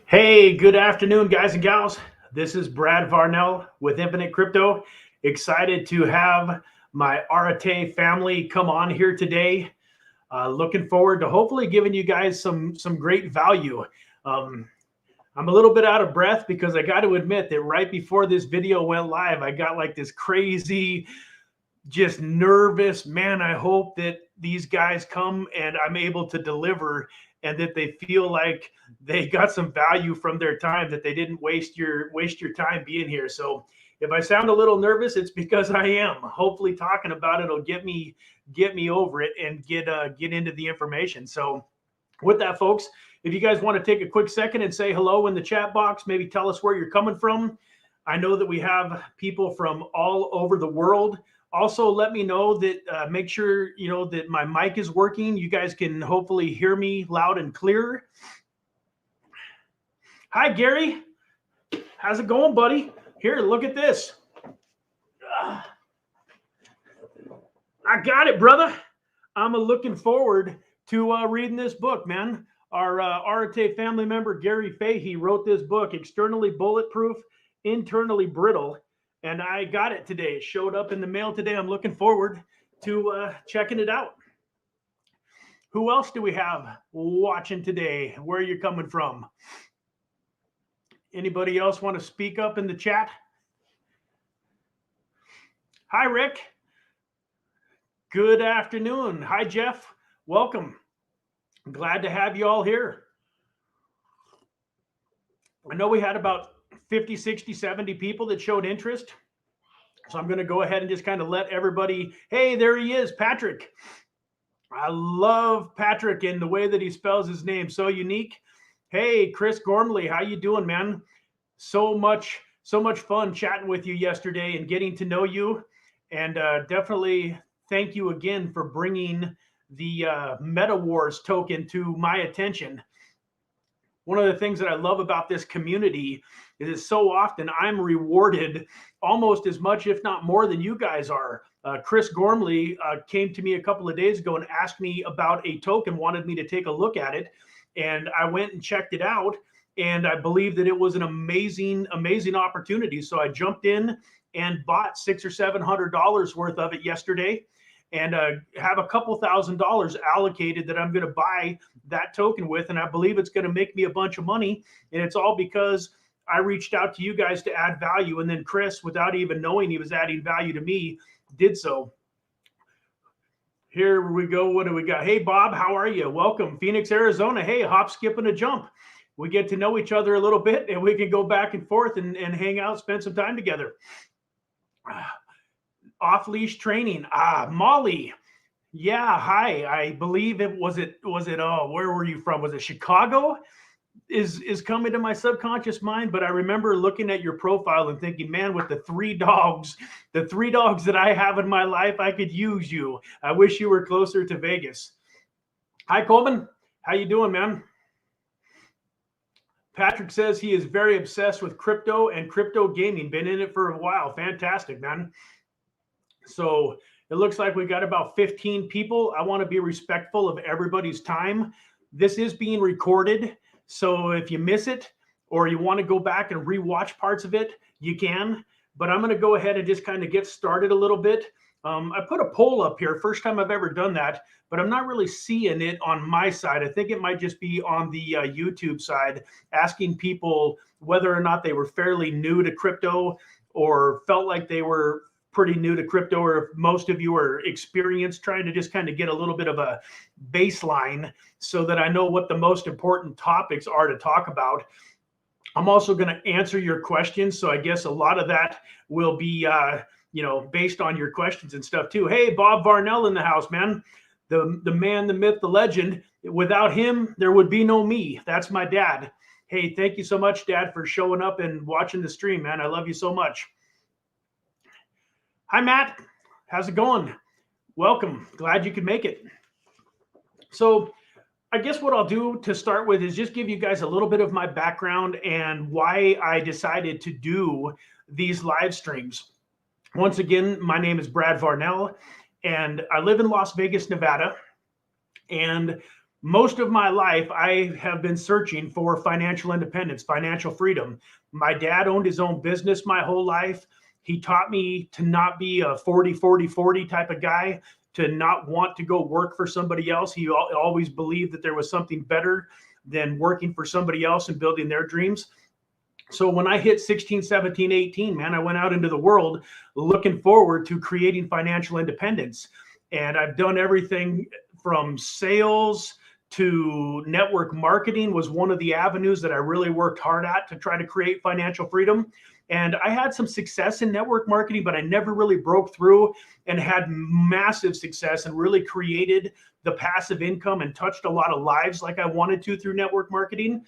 Hey, good afternoon, guys and gals. This is Brad Varnell with Infinite Crypto. Excited to have my Arete family come on here today. Looking forward to hopefully giving you guys some great value. Um, I'm a little bit out of breath because I got to admit that right before this video went live, I got like this crazy, just nervous, man. I hope that these guys come and I'm able to deliver and that they feel like they got some value from their time, that they didn't waste your time being here. So if I sound a little nervous, it's because I am. Hopefully talking about it will get me over it and get into the information. So with that, folks, if you guys want to take a quick second and say hello in the chat box, maybe tell us where you're coming from. I know that we have people from all over the world. Also, let me know that make sure you know that my mic is working. You guys can hopefully hear me loud and clear. Hi, Gary. How's it going, buddy? Here, look at this. I got it, brother. I'm looking forward to reading this book, man. Our Arete family member, Gary Fahey, wrote this book, Externally Bulletproof, Internally Brittle. And I got it today. It showed up in the mail today. I'm looking forward to checking it out. Who else do we have watching today? Where are you coming from? Anybody else want to speak up in the chat? Hi, Rick. Good afternoon. Hi, Jeff. Welcome. I'm glad to have you all here. I know we had about 50, 60, 70 people that showed interest. So I'm going to go ahead and just kind of let everybody, hey, there he is, Patrick. I love Patrick and the way that he spells his name, so unique. Hey, Chris Gormley, how you doing, man? So much fun chatting with you yesterday and getting to know you. And definitely thank you again for bringing the METAVERSE token to my attention. One of the things that I love about this community is so often I'm rewarded almost as much, if not more, than you guys are. Chris Gormley came to me a couple of days ago and asked me about a token, wanted me to take a look at it. And I went and checked it out. And I believe that it was an amazing, amazing opportunity. So I jumped in and bought $600 or $700 worth of it yesterday, and have a couple $1,000s allocated that I'm going to buy that token with. And I believe it's going to make me a bunch of money. And it's all because I reached out to you guys to add value. And then Chris, without even knowing he was adding value to me, did so. Here we go. What do we got? Hey, Bob, how are you? Welcome. Phoenix, Arizona. Hey, hop, skip, and a jump. We get to know each other a little bit, and we can go back and forth and hang out, spend some time together. Off-leash training. Molly. Yeah, hi. I believe it was oh, where were you from? Was it Chicago? Is coming to my subconscious mind, but I remember looking at your profile and thinking, man, with the three dogs that I have in my life, I could use you. I wish you were closer to Vegas. Hi, Coleman. How you doing, man? Patrick says he is very obsessed with crypto and crypto gaming. Been in it for a while. Fantastic, man. So it looks like we got about 15 people. I want to be respectful of everybody's time. This is being recorded. So if you miss it or you want to go back and rewatch parts of it, you can. But I'm going to go ahead and just kind of get started a little bit. I put a poll up here. First time I've ever done that, but I'm not really seeing it on my side. I think it might just be on the YouTube side, asking people whether or not they were fairly new to crypto or felt like they were pretty new to crypto, or if most of you are experienced, trying to just kind of get a little bit of a baseline so that I know what the most important topics are to talk about. I'm also going to answer your questions. So I guess a lot of that will be, based on your questions and stuff too. Hey, Bob Varnell in the house, man. The man, the myth, the legend. Without him, there would be no me. That's my dad. Hey, thank you so much, Dad, for showing up and watching the stream, man. I love you so much. Hi, Matt. How's it going? Welcome. Glad you could make it. So I guess what I'll do to start with is just give you guys a little bit of my background and why I decided to do these live streams. Once again, my name is Brad Varnell, and I live in Las Vegas, Nevada. And most of my life, I have been searching for financial independence, financial freedom. My dad owned his own business my whole life. He taught me to not be a 40-40-40 type of guy, to not want to go work for somebody else. He always believed that there was something better than working for somebody else and building their dreams. So when I hit 16, 17, 18, man, I went out into the world looking forward to creating financial independence. And I've done everything from sales to network marketing was one of the avenues that I really worked hard at to try to create financial freedom. And I had some success in network marketing, but I never really broke through and had massive success and really created the passive income and touched a lot of lives like I wanted to through network marketing.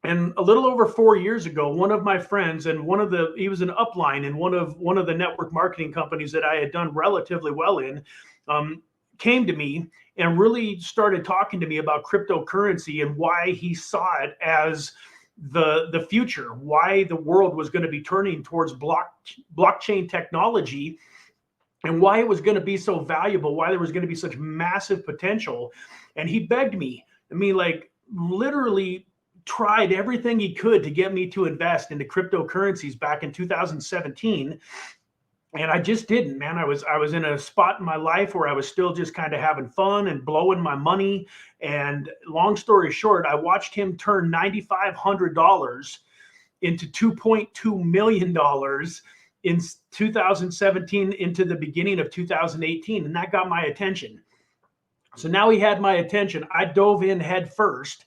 And a little over 4 years ago, one of my friends, and he was an upline in one of the network marketing companies that I had done relatively well in, came to me and really started talking to me about cryptocurrency and why he saw it as the future, why the world was going to be turning towards blockchain technology, and why it was going to be so valuable, why there was going to be such massive potential. And he begged me, like literally tried everything he could to get me to invest into cryptocurrencies back in 2017. And I just didn't, man. I was in a spot in my life where I was still just kind of having fun and blowing my money. And long story short, I watched him turn $9,500 into $2.2 million in 2017 into the beginning of 2018. And that got my attention. So now he had my attention. I dove in head first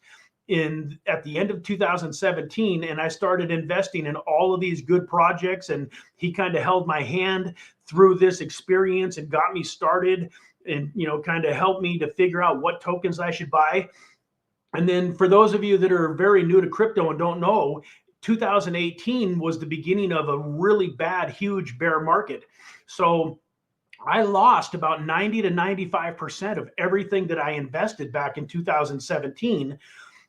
at the end of 2017, and I started investing in all of these good projects, and he kind of held my hand through this experience and got me started and kind of helped me to figure out what tokens I should buy. And then for those of you that are very new to crypto and don't know, 2018 was the beginning of a really bad, huge bear market. So I lost about 90 to 95% of everything that I invested back in 2017.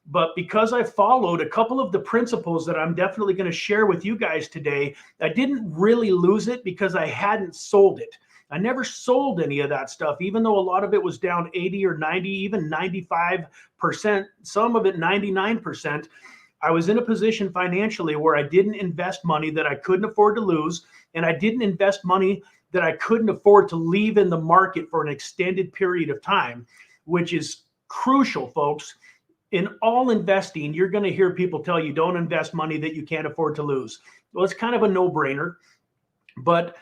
But because I followed a couple of the principles that I'm definitely going to share with you guys today, I didn't really lose it because I hadn't sold it. I never sold any of that stuff, even though a lot of it was down 80 or 90, even 95%, some of it 99%. I was in a position financially where I didn't invest money that I couldn't afford to lose, and I didn't invest money that I couldn't afford to leave in the market for an extended period of time, which is crucial, folks. In all investing, you're going to hear people tell you don't invest money that you can't afford to lose. Well, it's kind of a no-brainer. But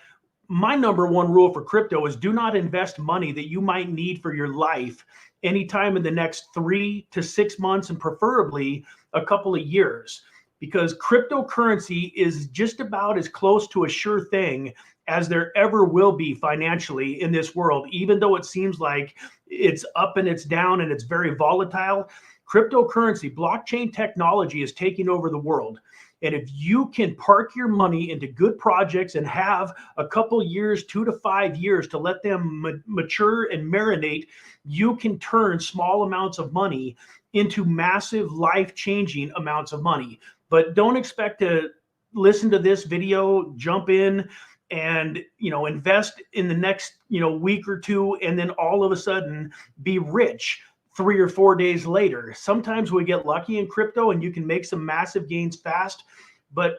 my number one rule for crypto is do not invest money that you might need for your life anytime in the next 3 to 6 months, and preferably a couple of years, because cryptocurrency is just about as close to a sure thing as there ever will be financially in this world. Even though it seems like it's up and it's down and it's very volatile, cryptocurrency, blockchain technology is taking over the world. And if you can park your money into good projects and have a couple years, 2 to 5 years to let them mature and marinate, you can turn small amounts of money into massive life-changing amounts of money. But don't expect to listen to this video, jump in and invest in the next week or two and then all of a sudden be rich 3 or 4 days later. Sometimes we get lucky in crypto and you can make some massive gains fast, but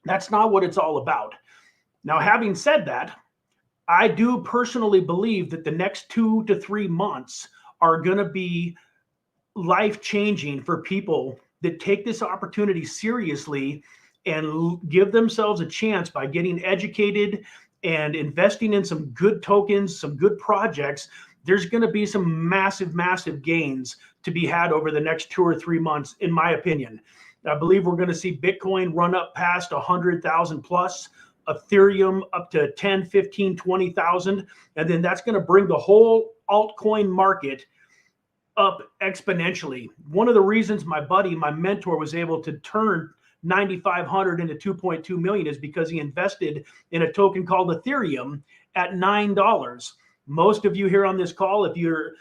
that's not what it's all about. Now, having said that, I do personally believe that the next 2 to 3 months are going to be life-changing for people that take this opportunity seriously and give themselves a chance by getting educated and investing in some good tokens, some good projects. There's going to be some massive, massive gains to be had over the next 2 or 3 months, in my opinion. I believe we're going to see Bitcoin run up past 100,000 plus, Ethereum up to 10, 15, 20,000. And then that's going to bring the whole altcoin market up exponentially. One of the reasons my buddy, my mentor, was able to turn 9,500 into 2.2 million is because he invested in a token called Ethereum at $9. Most of you here on this call, if you're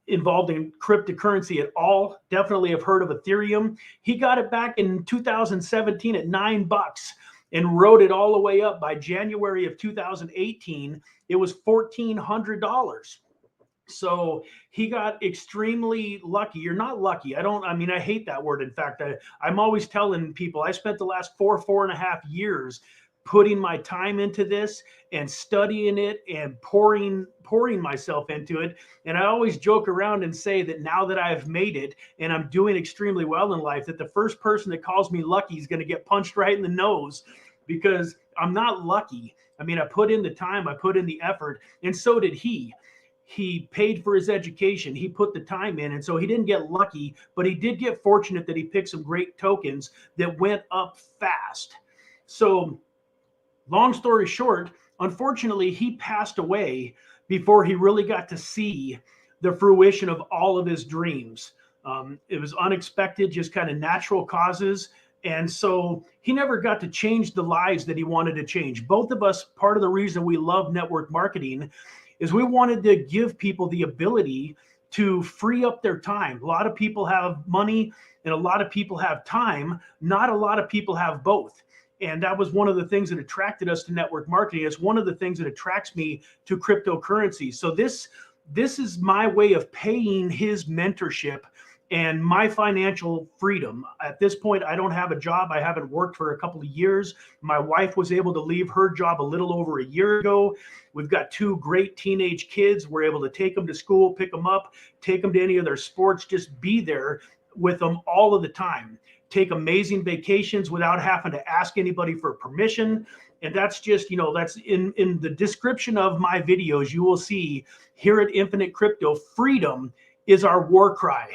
involved in cryptocurrency at all, definitely have heard of Ethereum. He got it back in 2017 at $9 and rode it all the way up. By January of 2018, it was $1,400. So he got extremely lucky. You're not lucky. I hate that word. In fact, I'm always telling people I spent the last 4.5 years putting my time into this and studying it and pouring myself into it. And I always joke around and say that now that I've made it and I'm doing extremely well in life, that the first person that calls me lucky is going to get punched right in the nose, because I'm not lucky. I put in the time, I put in the effort, and so did he. He paid for his education. He put the time in. And so he didn't get lucky, but he did get fortunate that he picked some great tokens that went up fast. So long story short, unfortunately, he passed away before he really got to see the fruition of all of his dreams. It was unexpected, just kind of natural causes. And so he never got to change the lives that he wanted to change. Both of us, part of the reason we love network marketing is we wanted to give people the ability to free up their time. A lot of people have money and a lot of people have time. Not a lot of people have both. And that was one of the things that attracted us to network marketing. It's one of the things that attracts me to cryptocurrency. So this is my way of paying his mentorship and my financial freedom. At this point, I don't have a job. I haven't worked for a couple of years. My wife was able to leave her job a little over a year ago. We've got 2 great teenage kids. We're able to take them to school, pick them up, take them to any of their sports, just be there with them all of the time. Take amazing vacations without having to ask anybody for permission. And that's just, that's in the description of my videos, you will see here at Infinite Crypto, freedom is our war cry.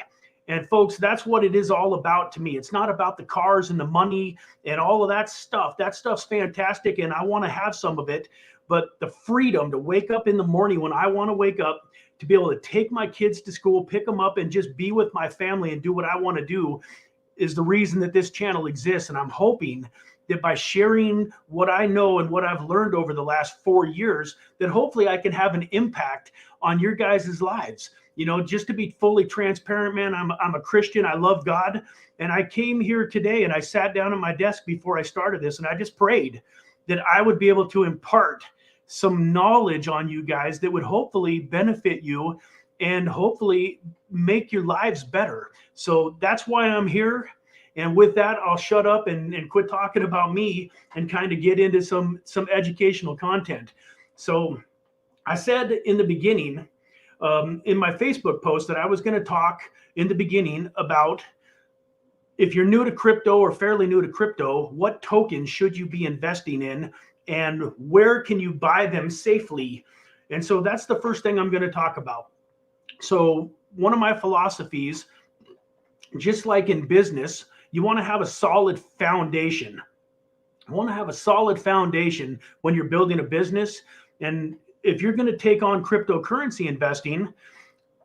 And folks, that's what it is all about to me. It's not about the cars and the money and all of that stuff. That stuff's fantastic, and I want to have some of it. But the freedom to wake up in the morning when I want to wake up, to be able to take my kids to school, pick them up, and just be with my family and do what I want to do is the reason that this channel exists. And I'm hoping that by sharing what I know and what I've learned over the last 4 years, that hopefully I can have an impact on your guys' lives. Just to be fully transparent, man, I'm a Christian. I love God. And I came here today and I sat down at my desk before I started this and I just prayed that I would be able to impart some knowledge on you guys that would hopefully benefit you and hopefully make your lives better. So that's why I'm here. And with that, I'll shut up and quit talking about me and kind of get into some educational content. So I said in the beginning, in my Facebook post, that I was going to talk in the beginning about, if you're new to crypto or fairly new to crypto, what tokens should you be investing in and where can you buy them safely? And so that's the first thing I'm going to talk about. So one of my philosophies, just like in business, you want to have a solid foundation. You want to have a solid foundation when you're building a business. And if you're going to take on cryptocurrency investing,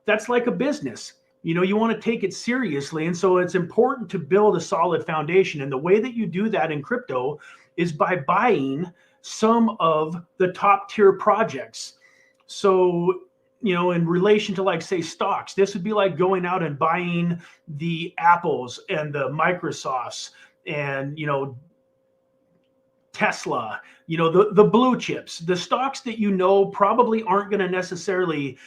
that's like a business. You want to take it seriously. And so it's important to build a solid foundation. And the way that you do that in crypto is by buying some of the top tier projects. So, in relation to, like, say, stocks, this would be like going out and buying the Apples and the Microsofts and, Tesla, the blue chips, the stocks that probably aren't going to necessarily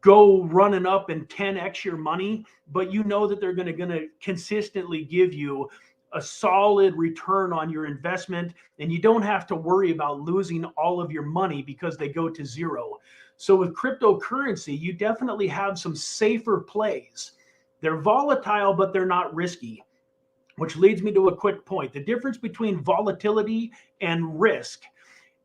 go running up and 10x your money, but that they're going to consistently give you a solid return on your investment, and you don't have to worry about losing all of your money because they go to zero. So with cryptocurrency, you definitely have some safer plays. They're volatile, but they're not risky. Which leads me to a quick point. The difference between volatility and risk.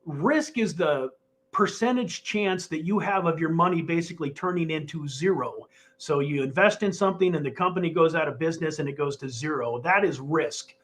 Risk is the percentage chance that you have of your money basically turning into zero. So you invest in something and the company goes out of business and it goes to zero. That is risk.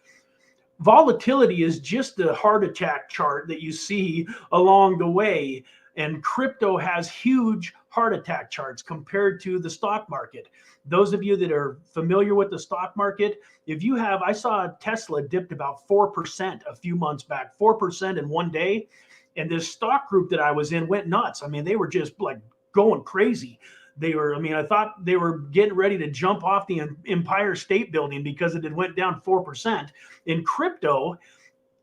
Volatility is just the heart attack chart that you see along the way. And crypto has huge heart attack charts compared to the stock market. Those of you that are familiar with the stock market, I saw Tesla dipped about 4% a few months back, 4% in one day. And this stock group that I was in went nuts. They were just like going crazy. I thought they were getting ready to jump off the Empire State Building because it had went down 4%. In crypto,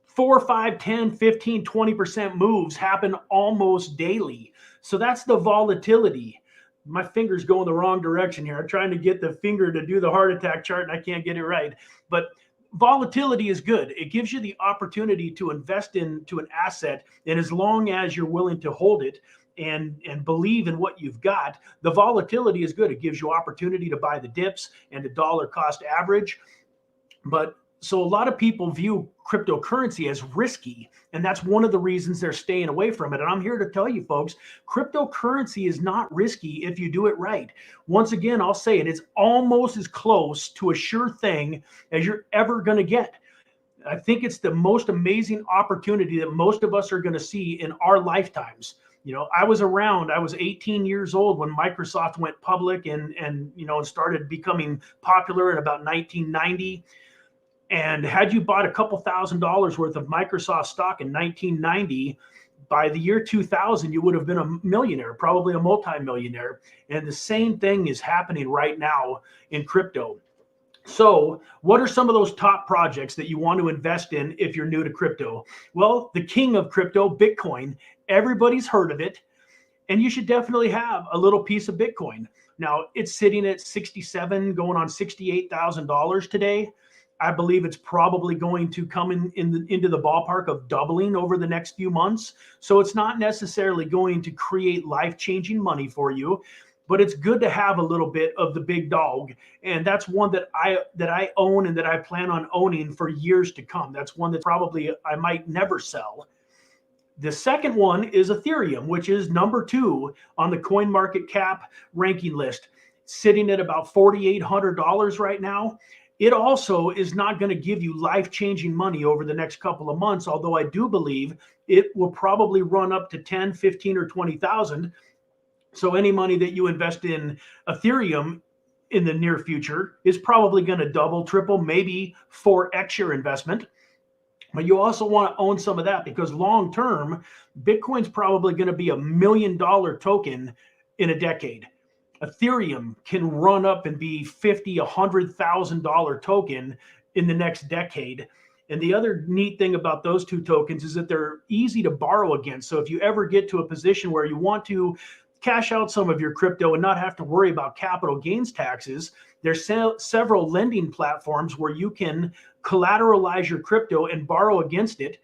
4, 5, 10, 15, 20% moves happen almost daily. So that's the volatility. My finger's going the wrong direction here. I'm trying to get the finger to do the heart attack chart and I can't get it right. But volatility is good. It gives you the opportunity to invest into an asset. And as long as you're willing to hold it and believe in what you've got, the volatility is good. It gives you opportunity to buy the dips and the dollar cost average. But so a lot of people view cryptocurrency as risky, and that's one of the reasons they're staying away from it. And I'm here to tell you folks, cryptocurrency is not risky if you do it right. Once again, I'll say it, it's almost as close to a sure thing as you're ever going to get. I think it's the most amazing opportunity that most of us are going to see in our lifetimes. You know, I was 18 years old when Microsoft went public and started becoming popular in about 1990. And had you bought a couple $1,000s worth of Microsoft stock in 1990, by the year 2000, you would have been a millionaire, probably a multimillionaire. And the same thing is happening right now in crypto. So what are some of those top projects that you want to invest in if you're new to crypto? Well, the king of crypto, Bitcoin, everybody's heard of it. And you should definitely have a little piece of Bitcoin. Now, it's sitting at $67,000, going on $68,000 today. I believe it's probably going to come into the ballpark of doubling over the next few months. So it's not necessarily going to create life-changing money for you, but it's good to have a little bit of the big dog. And that's one that I own and that I plan on owning for years to come. That's one that probably I might never sell. The second one is Ethereum, which is number 2 on the CoinMarketCap ranking list, sitting at about $4,800 right now. It also is not going to give you life-changing money over the next couple of months, although I do believe it will probably run up to 10, 15, or 20,000. So any money that you invest in Ethereum in the near future is probably going to double, triple, maybe 4x your investment. But you also want to own some of that because long-term, Bitcoin's probably going to be $1 million token in a decade. Ethereum can run up and be $50,000, $100,000 token in the next decade. And the other neat thing about those two tokens is that they're easy to borrow against. So if you ever get to a position where you want to cash out some of your crypto and not have to worry about capital gains taxes, there's several lending platforms where you can collateralize your crypto and borrow against it.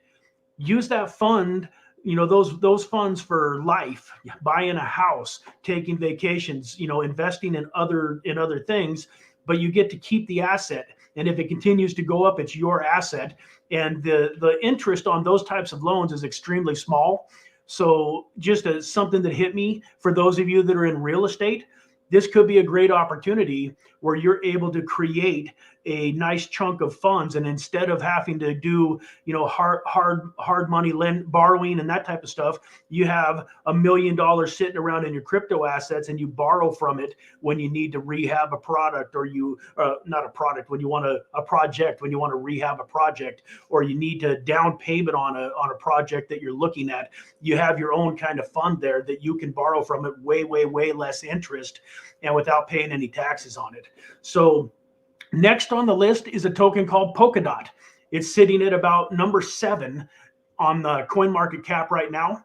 Use that fund, those funds for life, buying a house, taking vacations, investing in other things, but you get to keep the asset. And if it continues to go up, it's your asset. And the interest on those types of loans is extremely small. So just something that hit me for those of you that are in real estate, this could be a great opportunity where you're able to create a nice chunk of funds. And instead of having to do, hard money borrowing and that type of stuff, you have $1 million sitting around in your crypto assets and you borrow from it when you need to rehab a product or when you want a project, when you want to rehab a project, or you need to down payment on a project that you're looking at. You have your own kind of fund there that you can borrow from at way, way, way less interest and without paying any taxes on it. So next on the list is a token called Polkadot. It's sitting at about number 7 on the CoinMarketCap right now.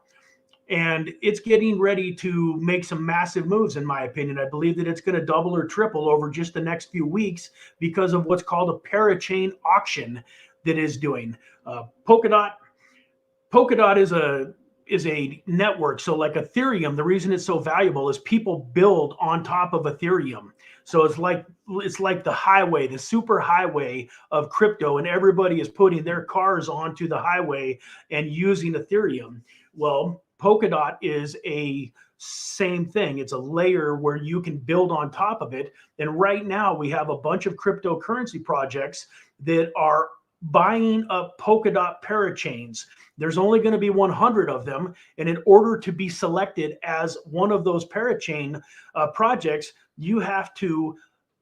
And it's getting ready to make some massive moves, in my opinion. I believe that it's going to double or triple over just the next few weeks because of what's called a parachain auction that is doing. Polkadot is a network. So like Ethereum, the reason it's so valuable is people build on top of Ethereum. So it's like the highway, the super highway of crypto, and everybody is putting their cars onto the highway and using Ethereum. Well, Polkadot is a same thing. It's a layer where you can build on top of it. And right now we have a bunch of cryptocurrency projects that are buying up Polkadot parachains. There's only going to be 100 of them. And in order to be selected as one of those parachain projects, you have to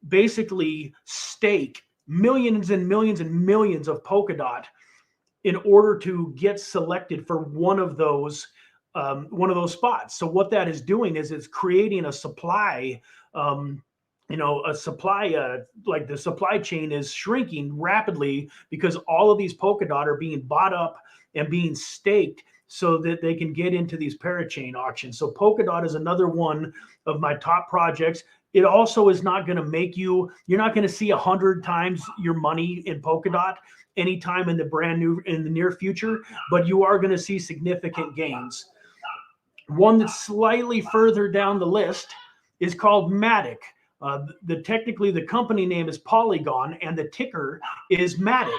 basically stake millions and millions and millions of Polkadot in order to get selected for one of those spots. So what that is doing is it's creating a supply, like the supply chain is shrinking rapidly because all of these Polkadot are being bought up and being staked so that they can get into these parachain auctions. So Polkadot is another one of my top projects. It also is not going to make you're not going to see 100 times your money in Polkadot anytime in the near future, but you are going to see significant gains. One that's slightly further down the list is called Matic. Technically the company name is Polygon and the ticker is Matic.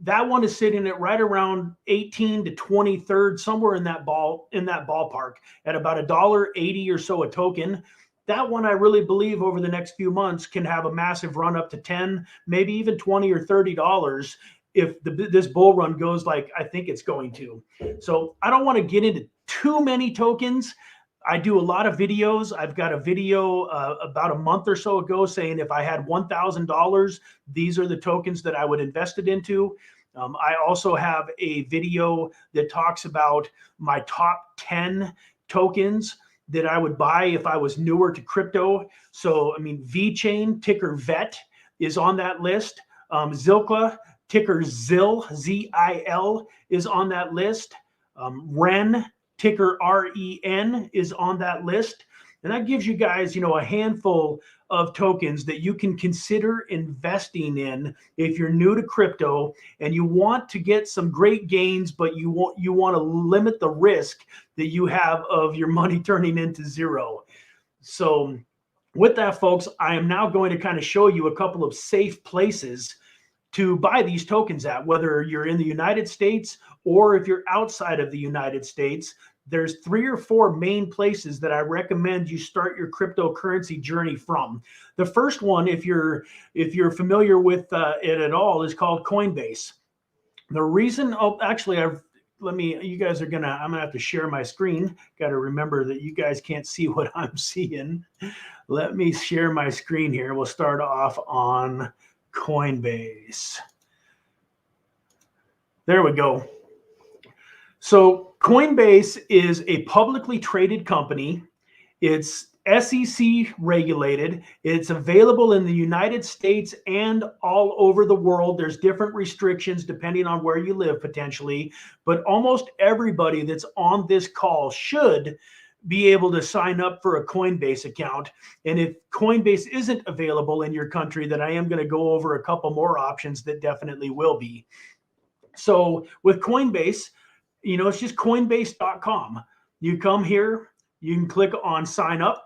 That one is sitting at right around 18 to 23rd, somewhere in that ballpark, at about $1.80 or so a token. That one I really believe over the next few months can have a massive run up to 10, maybe even 20 or $30 if this bull run goes like I think it's going to. So I don't want to get into too many tokens. I do a lot of videos. I've got a video about a month or so ago saying if I had $1,000, these are the tokens that I would invest it into. I also have a video that talks about my top 10 tokens that I would buy if I was newer to crypto. So, I mean, VeChain, ticker VET, is on that list. Zilka, ticker ZIL, Z-I-L, is on that list. REN, ticker REN, is on that list. And that gives you guys, a handful of tokens that you can consider investing in if you're new to crypto and you want to get some great gains, but you want to limit the risk that you have of your money turning into zero. So with that, folks, I am now going to kind of show you a couple of safe places to buy these tokens at, whether you're in the United States or if you're outside of the United States. There's 3 or 4 main places that I recommend you start your cryptocurrency journey from. The first one, if you're familiar with it at all, is called Coinbase. The reason, I'm gonna have to share my screen. Got to remember that you guys can't see what I'm seeing. Let me share my screen here. We'll start off on Coinbase. There we go. So Coinbase is a publicly traded company. It's SEC regulated. It's available in the United States and all over the world. There's different restrictions depending on where you live potentially, but almost everybody that's on this call should be able to sign up for a Coinbase account. And if Coinbase isn't available in your country, then I am going to go over a couple more options that definitely will be. So with Coinbase, it's just coinbase.com. You come here, you can click on sign up.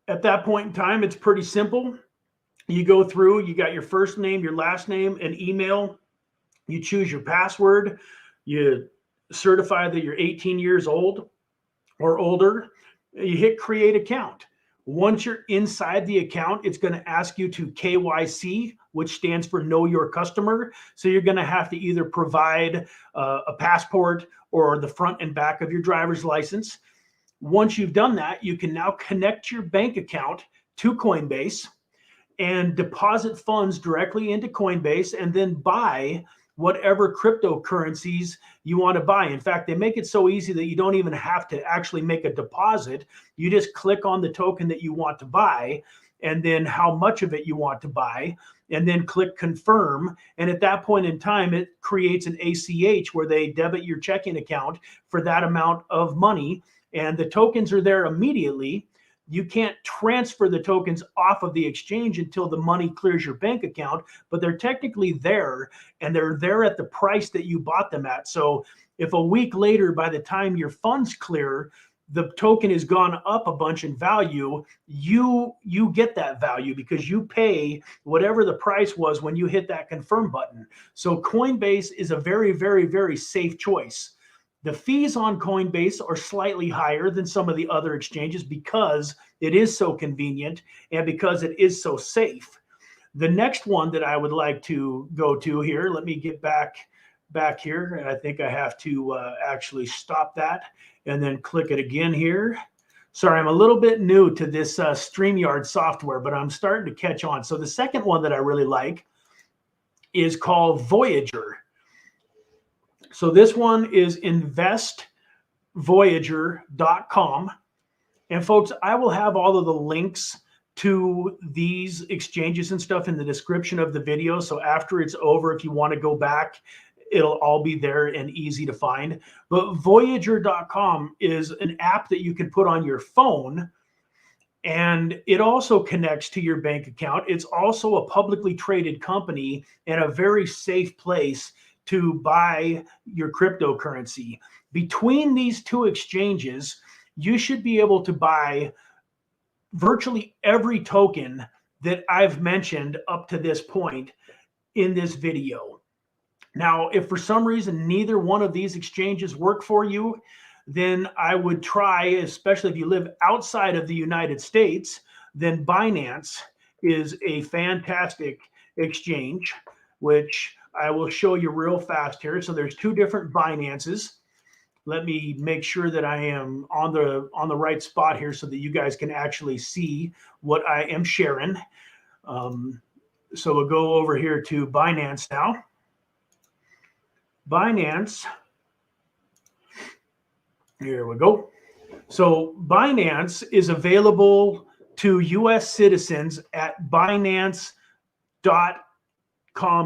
At that point in time, it's pretty simple. You go through, you got your first name, your last name, an email. You choose your password. You certify that you're 18 years old or older. You hit create account. Once you're inside the account, it's going to ask you to KYC, which stands for Know Your Customer. So you're going to have to either provide a passport or the front and back of your driver's license. Once you've done that, you can now connect your bank account to Coinbase and deposit funds directly into Coinbase and then buy whatever cryptocurrencies you want to buy. In fact, they make it so easy that you don't even have to actually make a deposit. You just click on the token that you want to buy and then how much of it you want to buy, and then click confirm. And at that point in time, it creates an ACH where they debit your checking account for that amount of money. And the tokens are there immediately. You can't transfer the tokens off of the exchange until the money clears your bank account, but they're technically there, and they're there at the price that you bought them at. So if a week later, by the time your funds clear, the token has gone up a bunch in value, you get that value because you pay whatever the price was when you hit that confirm button. So Coinbase is a very, very, very safe choice. The fees on Coinbase are slightly higher than some of the other exchanges because it is so convenient and because it is so safe. The next one that I would like to go to here, let me get back here. I think I have to actually stop that and then click it again here. Sorry, I'm a little bit new to this StreamYard software, but I'm starting to catch on. So the second one that I really like is called Voyager. So this one is investvoyager.com. And folks, I will have all of the links to these exchanges and stuff in the description of the video. So after it's over, if you want to go back it'll all be there and easy to find. But Voyager.com is an app that you can put on your phone, and it also connects to your bank account. It's also a publicly traded company and a very safe place to buy your cryptocurrency. Between these two exchanges, you should be able to buy virtually every token that I've mentioned up to this point in this video. Now, if for some reason neither one of these exchanges work for you, then I would try, especially if you live outside of the United States, then Binance is a fantastic exchange, which I will show you real fast here. So there's two different Binances. Let me make sure that I am on the right spot here so that you guys can actually see what I am sharing. So we'll go over here to Binance now. Binance, here we go. So Binance is available to US citizens at Binance.com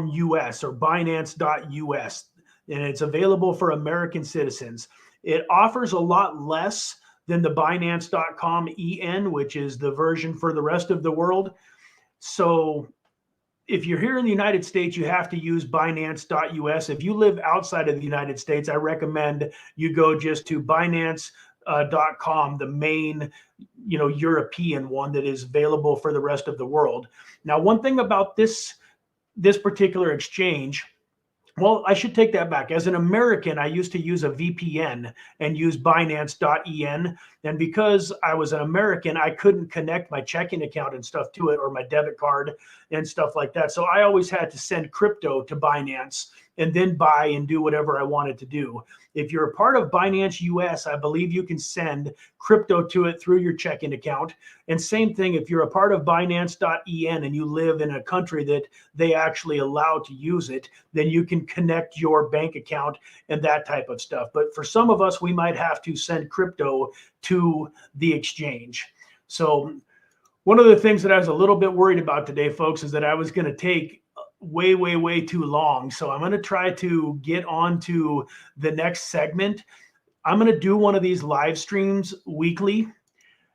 US or Binance.us, and it's available for American citizens. It offers a lot less than the Binance.com EN, which is the version for the rest of the world. So if you're here in the United States, you have to use Binance.us. If you live outside of the United States, I recommend you go just to Binance.com, the main, European one that is available for the rest of the world. Now, one thing about this particular exchange, well, I should take that back. As an American, I used to use a VPN and use Binance.en. And because I was an American, I couldn't connect my checking account and stuff to it, or my debit card and stuff like that. So I always had to send crypto to Binance and then buy and do whatever I wanted to do. If you're a part of Binance US, I believe you can send crypto to it through your checking account. And same thing, if you're a part of Binance.en and you live in a country that they actually allow to use it, then you can connect your bank account and that type of stuff. But for some of us, we might have to send crypto to the exchange. So one of the things that I was a little bit worried about today, folks, is that I was going to take way too long. So I'm going to try to get on to the next segment. I'm going to do one of these live streams weekly.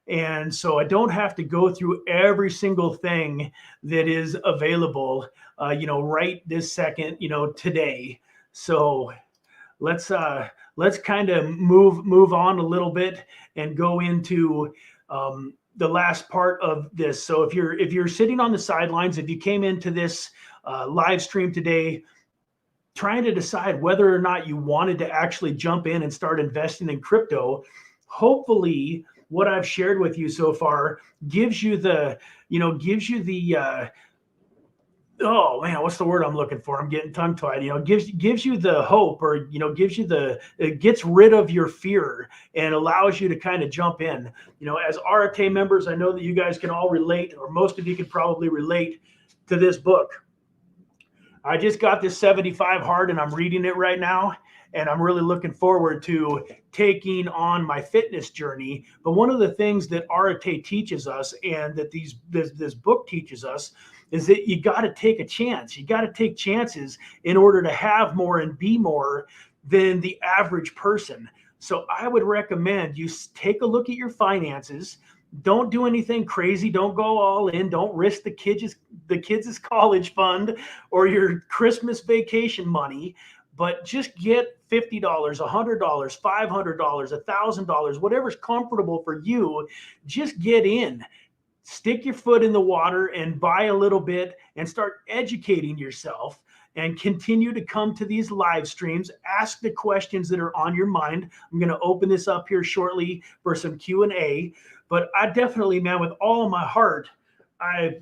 And so I don't have to go through every single thing that is available, right this second, today. So let's kind of move on a little bit and go into the last part of this. So if you're sitting on the sidelines, if you came into this live stream today trying to decide whether or not you wanted to actually jump in and start investing in crypto, hopefully what I've shared with you so far gives you the oh man, what's the word I'm looking for? I'm getting tongue tied. Gives you the hope, or it gets rid of your fear and allows you to kind of jump in. As Arete members, I know that you guys can all relate, or most of you can probably relate to this book. I just got this 75 hard and I'm reading it right now, and I'm really looking forward to taking on my fitness journey. But one of the things that Arete teaches us, and that this book teaches us, is that you got to take a chance. You got to take chances in order to have more and be more than the average person. So I would recommend you take a look at your finances. Don't do anything crazy. Don't go all in. Don't risk the kids' college fund or your Christmas vacation money, but just get $50, $100, $500, $1,000, whatever's comfortable for you. Just get in. Stick your foot in the water and buy a little bit and start educating yourself, and continue to come to these live streams. Ask the questions that are on your mind. I'm going to open this up here shortly for some Q&A, but I definitely, man, with all of my heart, I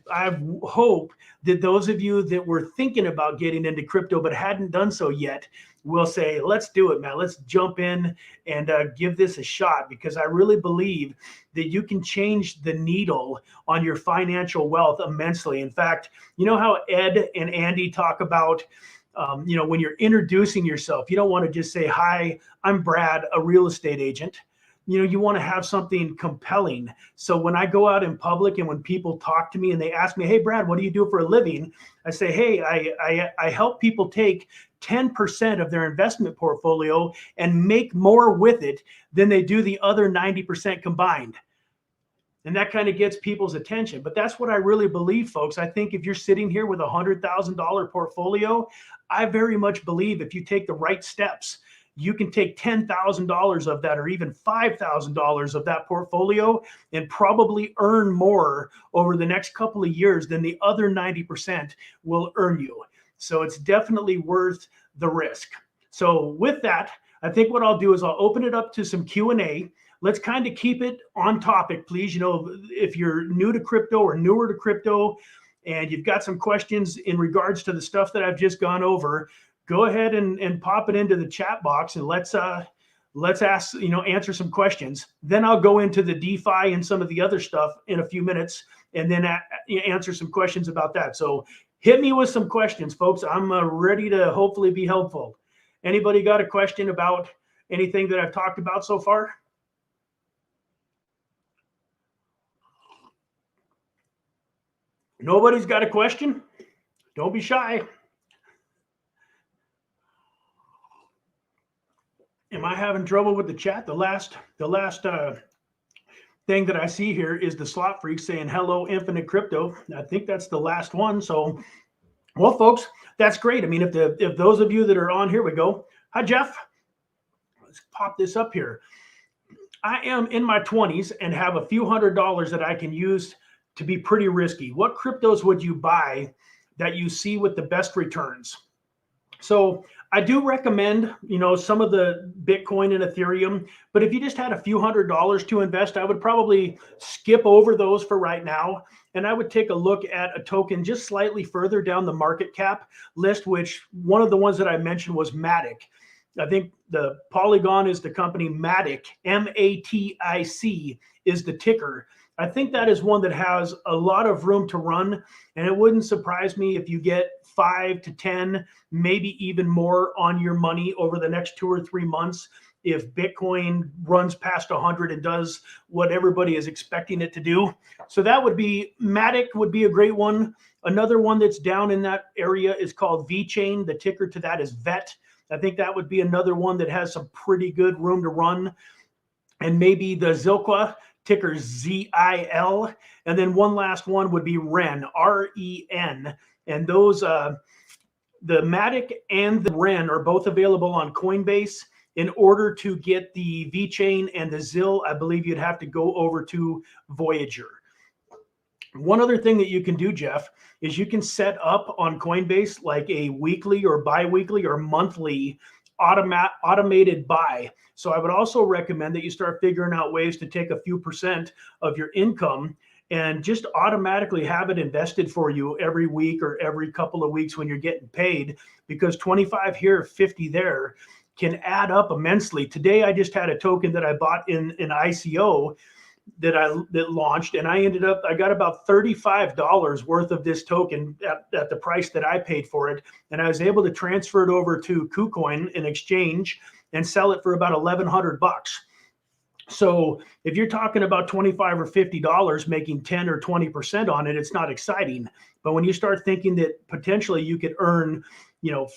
hope that those of you that were thinking about getting into crypto but hadn't done so yet will say, let's do it, man. Let's jump in and give this a shot, because I really believe that you can change the needle on your financial wealth immensely. In fact, you know how Ed and Andy talk about, when you're introducing yourself, you don't want to just say, hi, I'm Brad, a real estate agent. you want to have something compelling. So when I go out in public and when people talk to me and they ask me, hey, Brad, what do you do for a living? I say, hey, I help people take 10% of their investment portfolio and make more with it than they do the other 90% combined. And that kind of gets people's attention. But that's what I really believe, folks. I think if you're sitting here with a $100,000 portfolio, I very much believe if you take the right steps, you can take $10,000 of that or even $5,000 of that portfolio and probably earn more over the next couple of years than the other 90% will earn you. So it's definitely worth the risk. So with that, I think what I'll do is I'll open it up to some Q&A. Let's kind of keep it on topic, please. If you're new to crypto or newer to crypto and you've got some questions in regards to the stuff that I've just gone over, go ahead and pop it into the chat box and let's ask, answer some questions. Then I'll go into the DeFi and some of the other stuff in a few minutes and then answer some questions about that. So hit me with some questions, folks. I'm ready to hopefully be helpful. Anybody got a question about anything that I've talked about so far? Nobody's got a question? Don't be shy. Am I having trouble with the chat? The last thing that I see here is the Slot Freak saying, hello, Infinite Crypto. I think that's the last one. So, well, folks, that's great. I mean, if those of you that are on, here we go. Hi, Jeff. Let's pop this up here. I am in my 20s and have a few $100s that I can use to be pretty risky. What cryptos would you buy that you see with the best returns? So I do recommend, some of the Bitcoin and Ethereum, but if you just had a few $100s to invest, I would probably skip over those for right now. And I would take a look at a token just slightly further down the market cap list, which one of the ones that I mentioned was Matic. I think the Polygon is the company Matic, MATIC is the ticker. I think that is one that has a lot of room to run, and it wouldn't surprise me if you get 5 to 10, maybe even more on your money over the next 2 or 3 months if Bitcoin runs past 100 and does what everybody is expecting it to do. So that would be, Matic would be a great one. Another one that's down in that area is called VeChain. The ticker to that is VET. I think that would be another one that has some pretty good room to run. And maybe the Zilqua, ticker ZIL. And then one last one would be REN, REN. And those, the Matic and the REN are both available on Coinbase. In order to get the VeChain and the ZIL, I believe you'd have to go over to Voyager. One other thing that you can do, Jeff, is you can set up on Coinbase like a weekly or bi-weekly or monthly automated buy. So I would also recommend that you start figuring out ways to take a few % of your income and just automatically have it invested for you every week or every couple of weeks when you're getting paid, because 25 here, 50 there can add up immensely. Today, I just had a token that I bought in an ICO that launched, and I got about $35 worth of this token at the price that I paid for it. And I was able to transfer it over to KuCoin in exchange and sell it for about $1,100 bucks. So if you're talking about $25 or $50 making 10 or 20% on it, it's not exciting. But when you start thinking that potentially you could earn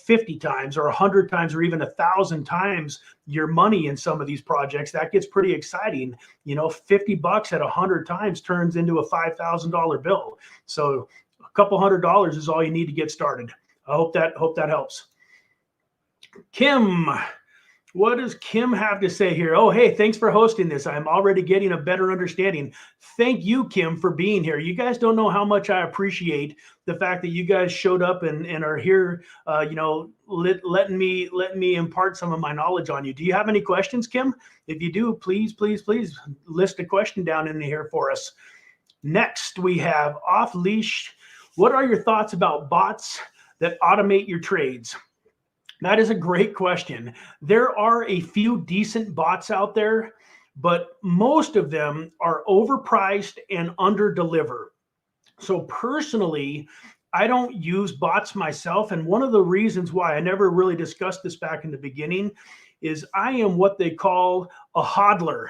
50 times or 100 times or even 1,000 times your money in some of these projects, that gets pretty exciting. $50 at 100 times turns into a $5,000 bill. So a couple $100 is all you need to get started. I hope that helps. Kim, what does Kim have to say here? Oh, hey, thanks for hosting this. I'm already getting a better understanding. Thank you, Kim, for being here. You guys don't know how much I appreciate the fact that you guys showed up and are here, letting me impart some of my knowledge on you. Do you have any questions, Kim? If you do, please list a question down in here for us. Next, we have Off Leash. What are your thoughts about bots that automate your trades? That is a great question. There are a few decent bots out there, but most of them are overpriced and under-deliver. So personally, I don't use bots myself. And one of the reasons why I never really discussed this back in the beginning is I am what they call a hodler.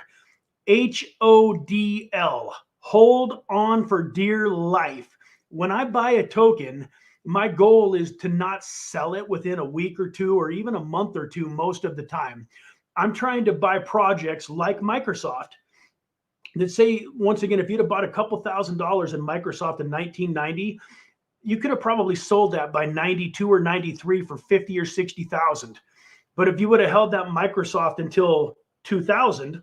HODL. Hold on for dear life. When I buy a token, my goal is to not sell it within a week or two or even a month or two most of the time. I'm trying to buy projects like Microsoft that say, once again, if you'd have bought a couple $1,000s in Microsoft in 1990, you could have probably sold that by 92 or 93 for 50 or 60,000. But if you would have held that Microsoft until 2000,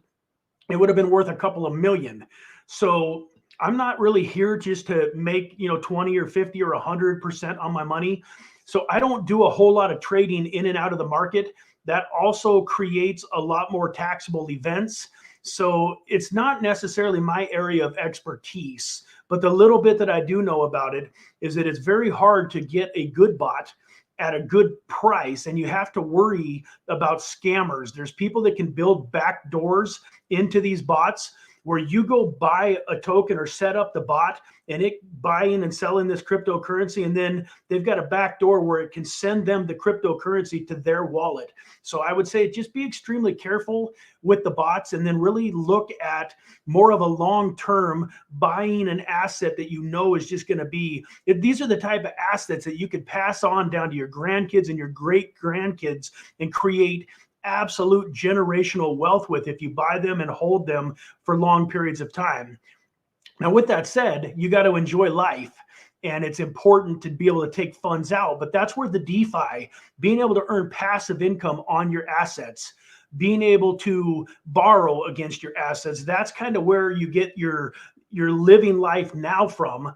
it would have been worth a couple of million. So I'm not really here just to make, 20 or 50 or 100% on my money. So I don't do a whole lot of trading in and out of the market. That also creates a lot more taxable events. So it's not necessarily my area of expertise, but the little bit that I do know about it is that it's very hard to get a good bot at a good price, and you have to worry about scammers. There's people that can build back doors into these bots where you go buy a token or set up the bot and it buying and selling this cryptocurrency, and then they've got a back door where it can send them the cryptocurrency to their wallet. So I would say just be extremely careful with the bots, and then really look at more of a long-term buying an asset that you know is just going to be, these are the type of assets that you could pass on down to your grandkids and your great grandkids and create absolute generational wealth with if you buy them and hold them for long periods of time. Now, with that said, you got to enjoy life, and it's important to be able to take funds out. But that's where the DeFi, being able to earn passive income on your assets, being able to borrow against your assets, that's kind of where you get your living life now from.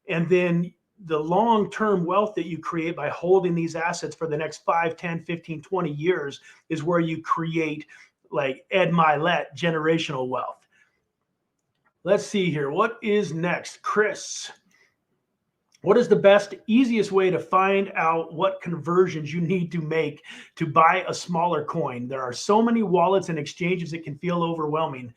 And then the long-term wealth that you create by holding these assets for the next 5, 10, 15, 20 years is where you create, like Ed Milet, generational wealth. Let's see here. What is next? Chris, what is the best, easiest way to find out what conversions you need to make to buy a smaller coin? There are so many wallets and exchanges, it can feel overwhelming.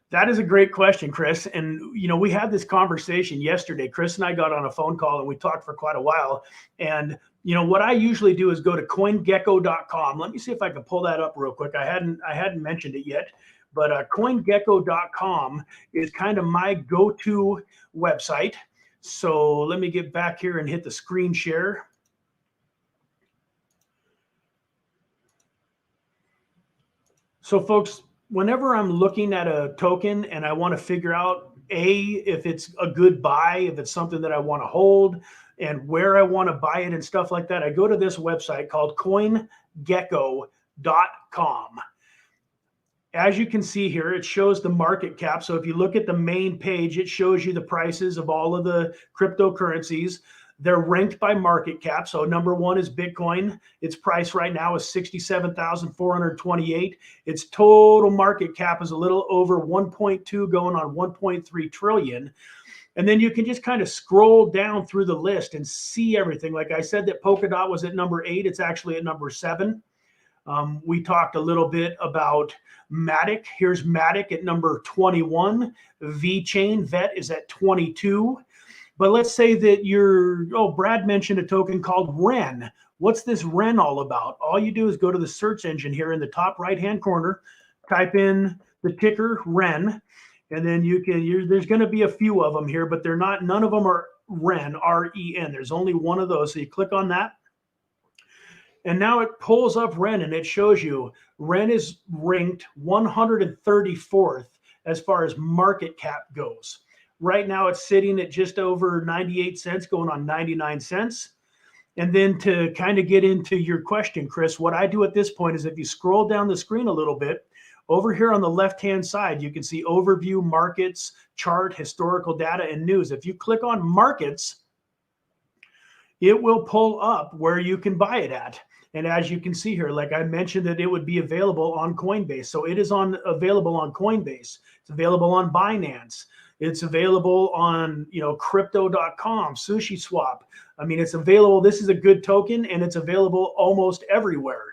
That is a great question, Chris. And, we had this conversation yesterday. Chris and I got on a phone call and we talked for quite a while. And, what I usually do is go to coingecko.com. Let me see if I can pull that up real quick. I hadn't mentioned it yet, but coingecko.com is kind of my go-to website. So let me get back here and hit the screen share. So folks, whenever I'm looking at a token and I want to figure out if it's a good buy, if it's something that I want to hold, and where I want to buy it and stuff like that, I go to this website called coingecko.com. As you can see here, it shows the market cap. So if you look at the main page, it shows you the prices of all of the cryptocurrencies. They're ranked by market cap. So number one is Bitcoin. Its price right now is 67,428. Its total market cap is a little over 1.2 going on 1.3 trillion. And then you can just kind of scroll down through the list and see everything. Like I said, that Polkadot was at number 8. It's actually at number 7. We talked a little bit about Matic. Here's Matic at number 21. VeChain, VET, is at 22. But let's say that Brad mentioned a token called REN. What's this REN all about? All you do is go to the search engine here in the top right-hand corner, type in the ticker REN, and then there's going to be a few of them here, but none of them are REN, R-E-N. There's only one of those. So you click on that. And now it pulls up REN and it shows you REN is ranked 134th as far as market cap goes. Right now it's sitting at just over 98 cents, going on 99 cents. And then to kind of get into your question, Chris, what I do at this point is if you scroll down the screen a little bit, over here on the left-hand side, you can see overview, markets, chart, historical data, and news. If you click on markets, it will pull up where you can buy it at. And as you can see here, like I mentioned, that it would be available on Coinbase. So it is available on Coinbase. It's available on Binance. It's available on, crypto.com, SushiSwap. I mean, it's available. This is a good token and it's available almost everywhere.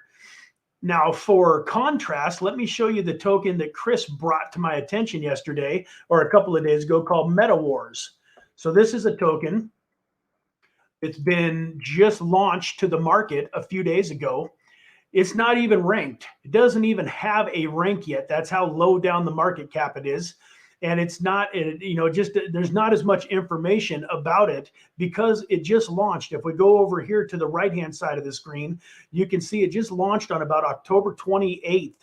Now, for contrast, let me show you the token that Chris brought to my attention yesterday or a couple of days ago called METAVERSE. So this is a token. It's been just launched to the market a few days ago. It's not even ranked. It doesn't even have a rank yet. That's how low down the market cap it is. And it's not, just there's not as much information about it because it just launched. If we go over here to the right-hand side of the screen, you can see it just launched on about October 28th.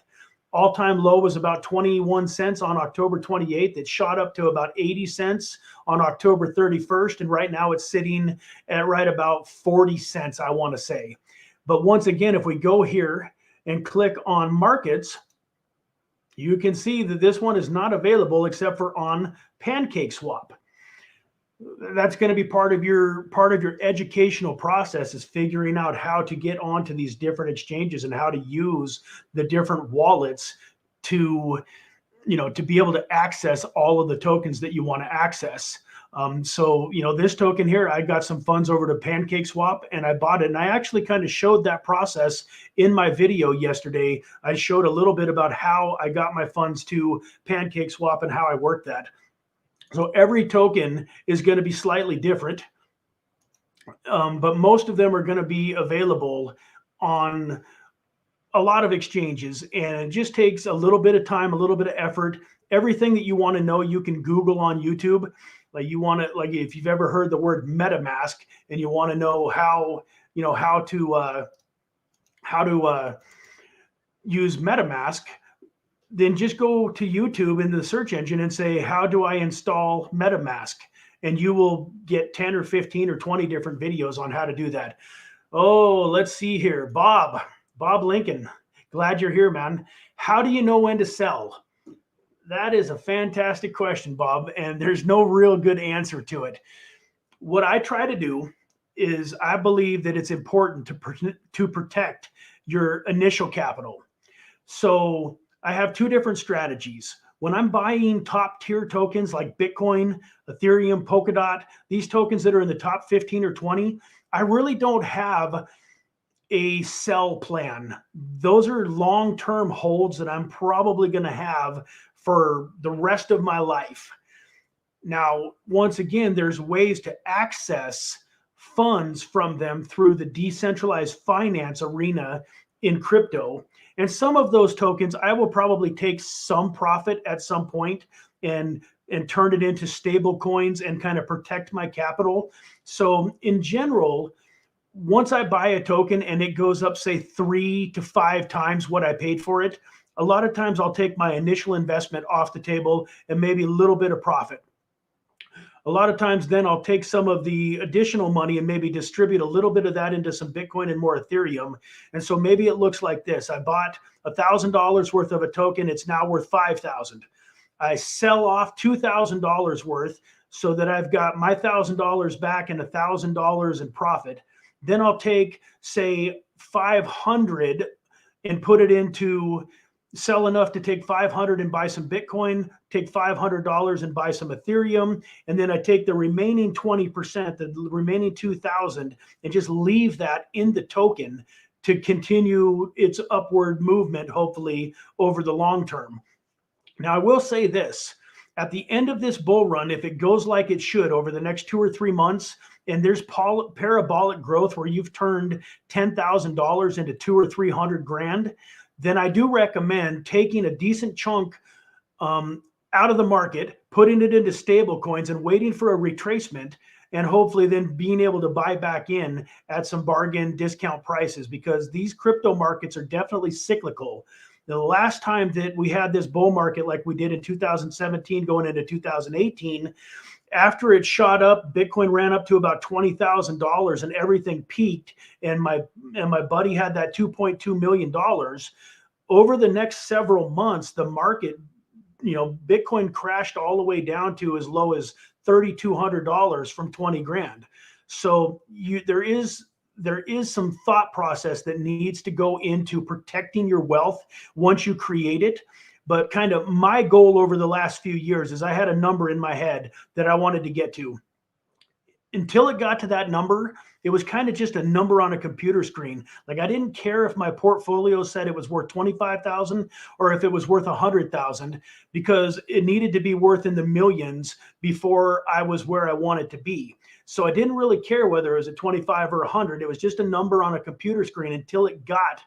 All-time low was about 21 cents on October 28th. It shot up to about 80 cents on October 31st. And right now it's sitting at right about 40 cents, I want to say. But once again, if we go here and click on markets, you can see that this one is not available except for on PancakeSwap. That's going to be part of your educational process, is figuring out how to get onto these different exchanges and how to use the different wallets to be able to access all of the tokens that you want to access. So this token here, I got some funds over to PancakeSwap and I bought it. And I actually kind of showed that process in my video yesterday. I showed a little bit about how I got my funds to PancakeSwap and how I worked that. So every token is going to be slightly different, but most of them are going to be available on a lot of exchanges, and it just takes a little bit of time, a little bit of effort. Everything that you want to know, you can Google on YouTube. Like if you've ever heard the word MetaMask and you want to know how to use MetaMask, then just go to YouTube into the search engine and say, how do I install MetaMask? And you will get 10 or 15 or 20 different videos on how to do that. Oh, let's see here. Bob Lincoln, glad you're here, man. How do you know when to sell? That is a fantastic question, Bob, and there's no real good answer to it. What I try to do is I believe that it's important to protect your initial capital. So I have two different strategies. When I'm buying top tier tokens like Bitcoin, Ethereum, Polkadot, these tokens that are in the top 15 or 20, I really don't have a sell plan. Those are long-term holds that I'm probably going to have for the rest of my life. Now, once again, there's ways to access funds from them through the decentralized finance arena in crypto. And some of those tokens, I will probably take some profit at some point and turn it into stable coins and kind of protect my capital. So in general, once I buy a token and it goes up, say 3 to 5 times what I paid for it, a lot of times I'll take my initial investment off the table and maybe a little bit of profit. A lot of times then I'll take some of the additional money and maybe distribute a little bit of that into some Bitcoin and more Ethereum. And so maybe it looks like this. I bought $1,000 worth of a token. It's now worth $5,000. I sell off $2,000 worth so that I've got my $1,000 back and $1,000 in profit. Then I'll take, say, 500 and put it into, sell enough to take 500 and buy some Bitcoin, take $500 and buy some Ethereum, and then I take the remaining 20%, the remaining 2,000, and just leave that in the token to continue its upward movement, hopefully, over the long term. Now, I will say this. At the end of this bull run, if it goes like it should over the next 2 or 3 months, and there's parabolic growth where you've turned $10,000 into 200 or 300 grand, then I do recommend taking a decent chunk out of the market, putting it into stable coins and waiting for a retracement, and hopefully then being able to buy back in at some bargain discount prices, because these crypto markets are definitely cyclical. The last time that we had this bull market like we did in 2017 going into 2018, after it shot up, Bitcoin ran up to about $20,000 and everything peaked. And my buddy had that $2.2 million. Over the next several months, the market, Bitcoin crashed all the way down to as low as $3,200 from 20 grand. So there is some thought process that needs to go into protecting your wealth once you create it. But kind of my goal over the last few years is I had a number in my head that I wanted to get to. Until it got to that number, it was kind of just a number on a computer screen. Like, I didn't care if my portfolio said it was worth 25,000 or if it was worth 100,000, because it needed to be worth in the millions before I was where I wanted to be. So I didn't really care whether it was at 25 or 100. It was just a number on a computer screen until it got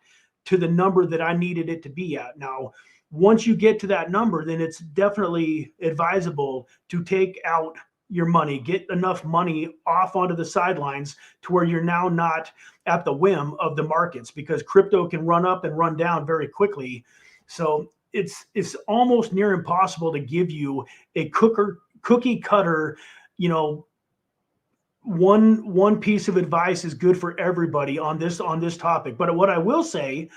to the number that I needed it to be at. Now, once you get to that number, then it's definitely advisable to take out your money, get enough money off onto the sidelines to where you're now not at the whim of the markets, because crypto can run up and run down very quickly. So it's almost near impossible to give you a cookie cutter, you know, one piece of advice is good for everybody on this topic. But what I will say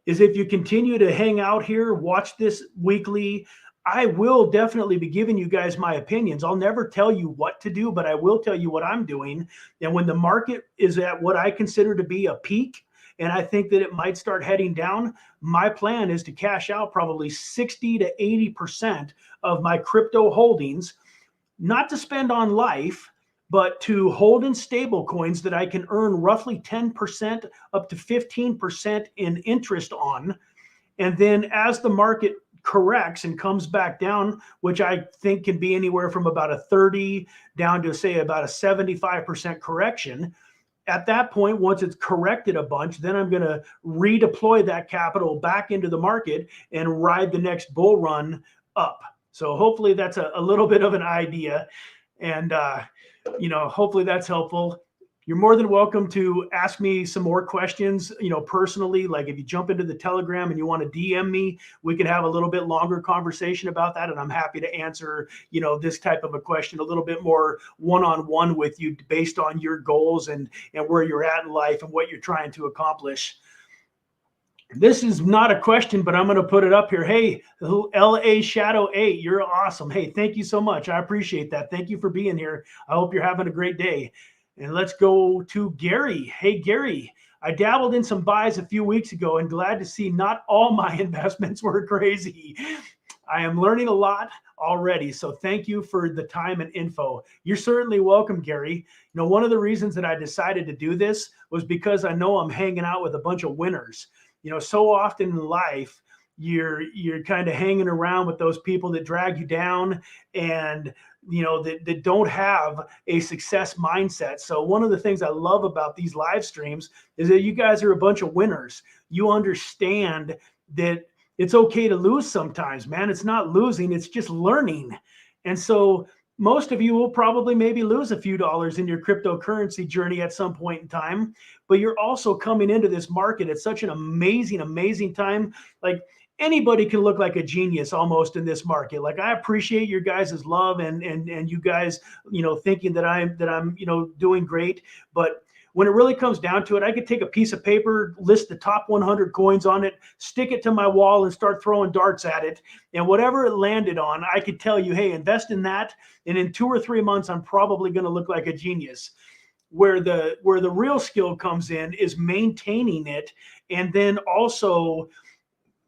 is, if you continue to hang out here, watch this weekly, I will definitely be giving you guys my opinions. I'll never tell you what to do, but I will tell you what I'm doing. And when the market is at what I consider to be a peak, and I think that it might start heading down, my plan is to cash out probably 60 to 80% of my crypto holdings, not to spend on life, but to hold in stable coins that I can earn roughly 10% up to 15% in interest on. And then as the market corrects and comes back down, which I think can be anywhere from about a 30 down to say about a 75% correction, at that point, once it's corrected a bunch, then I'm going to redeploy that capital back into the market and ride the next bull run up. So hopefully that's a little bit of an idea. And, you know, hopefully that's helpful. You're more than welcome to ask me some more questions, you know, personally. Like if you jump into the Telegram and you want to DM me, we can have a little bit longer conversation about that. And I'm happy to answer, you know, this type of a question a little bit more one-on-one with you based on your goals and where you're at in life and what you're trying to accomplish. This is not a question, but I'm going to put it up here. Hey, LA Shadow 8, you're awesome. Hey, thank you so much. I appreciate that. Thank you for being here. I hope you're having a great day. And let's go to Gary. Hey, Gary, I dabbled in some buys a few weeks ago and glad to see not all my investments were crazy. I am learning a lot already. So thank you for the time and info. You're certainly welcome, Gary. You know, one of the reasons that I decided to do this was because I know I'm hanging out with a bunch of winners. You know, so often in life, you're kind of hanging around with those people that drag you down and, you know, that don't have a success mindset. So one of the things I love about these live streams is that you guys are a bunch of winners. You understand that it's okay to lose sometimes, man. It's not losing, it's just learning. And so most of you will probably maybe lose a few dollars in your cryptocurrency journey at some point in time, but you're also coming into this market at such an amazing, amazing time. Like anybody can look like a genius almost in this market. Like I appreciate your guys' love and you guys, you know, thinking that I'm, you know, doing great. But when it really comes down to it, I could take a piece of paper, list the top 100 coins on it, stick it to my wall and start throwing darts at it. And whatever it landed on, I could tell you, hey, invest in that. And in 2 or 3 months, I'm probably going to look like a genius. Where the real skill comes in is maintaining it, and then also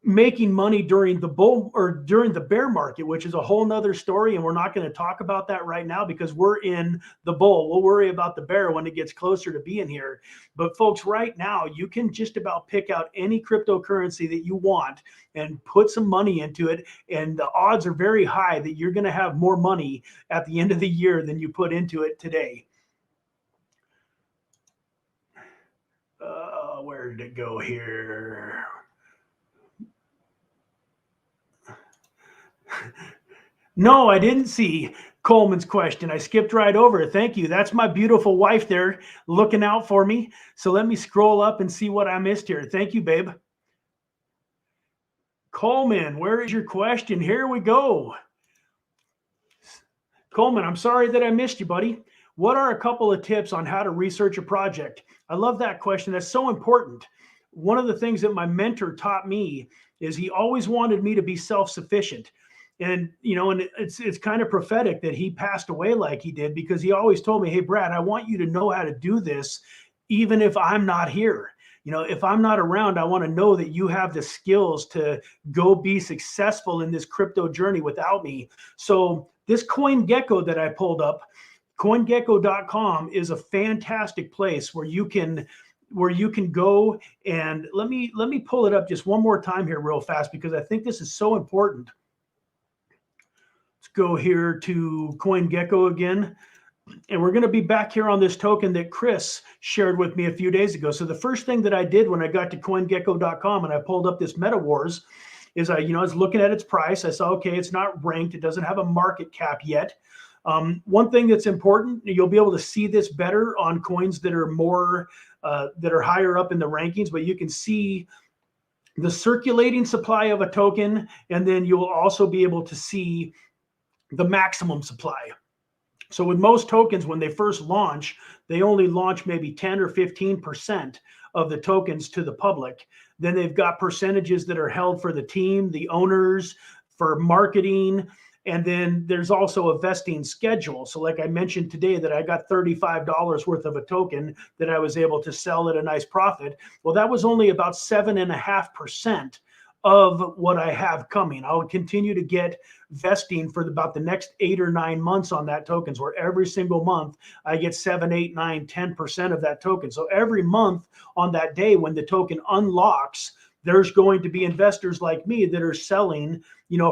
making money during the bull or during the bear market, which is a whole nother story. And we're not going to talk about that right now because we're in the bull. We'll worry about the bear when it gets closer to being here. But folks, right now, you can just about pick out any cryptocurrency that you want and put some money into it. And the odds are very high that you're going to have more money at the end of the year than you put into it today. Where did it go here? No, I didn't see Coleman's question. I skipped right over it. Thank you. That's my beautiful wife there looking out for me. So let me scroll up and see what I missed here. Thank you, babe. Coleman, where is your question? Here we go. Coleman, I'm sorry that I missed you, buddy. What are a couple of tips on how to research a project? I love that question. That's so important. One of the things that my mentor taught me is he always wanted me to be self-sufficient. And, you know, and it's kind of prophetic that he passed away like he did, because he always told me, hey, Brad, I want you to know how to do this, even if I'm not here. You know, if I'm not around, I want to know that you have the skills to go be successful in this crypto journey without me. So this CoinGecko that I pulled up, CoinGecko.com, is a fantastic place where you can go. And let me pull it up just one more time here real fast, because I think this is so important. Let's go here to CoinGecko again. And we're going to be back here on this token that Chris shared with me a few days ago. So the first thing that I did when I got to CoinGecko.com and I pulled up this MetaWars is I was looking at its price. I saw, okay, it's not ranked. It doesn't have a market cap yet. One thing that's important, you'll be able to see this better on coins that are more, that are higher up in the rankings, but you can see the circulating supply of a token, and then you'll also be able to see the maximum supply. So with most tokens, when they first launch, they only launch maybe 10 or 15% of the tokens to the public. Then they've got percentages that are held for the team, the owners, for marketing, and then there's also a vesting schedule. So like I mentioned today that I got $35 worth of a token that I was able to sell at a nice profit. Well, that was only about 7.5% of what I have coming. I'll continue to get vesting for about the next 8 or 9 months on that tokens, where every single month I get 7, 8, 9, 10% of that token. So every month on that day when the token unlocks, there's going to be investors like me that are selling,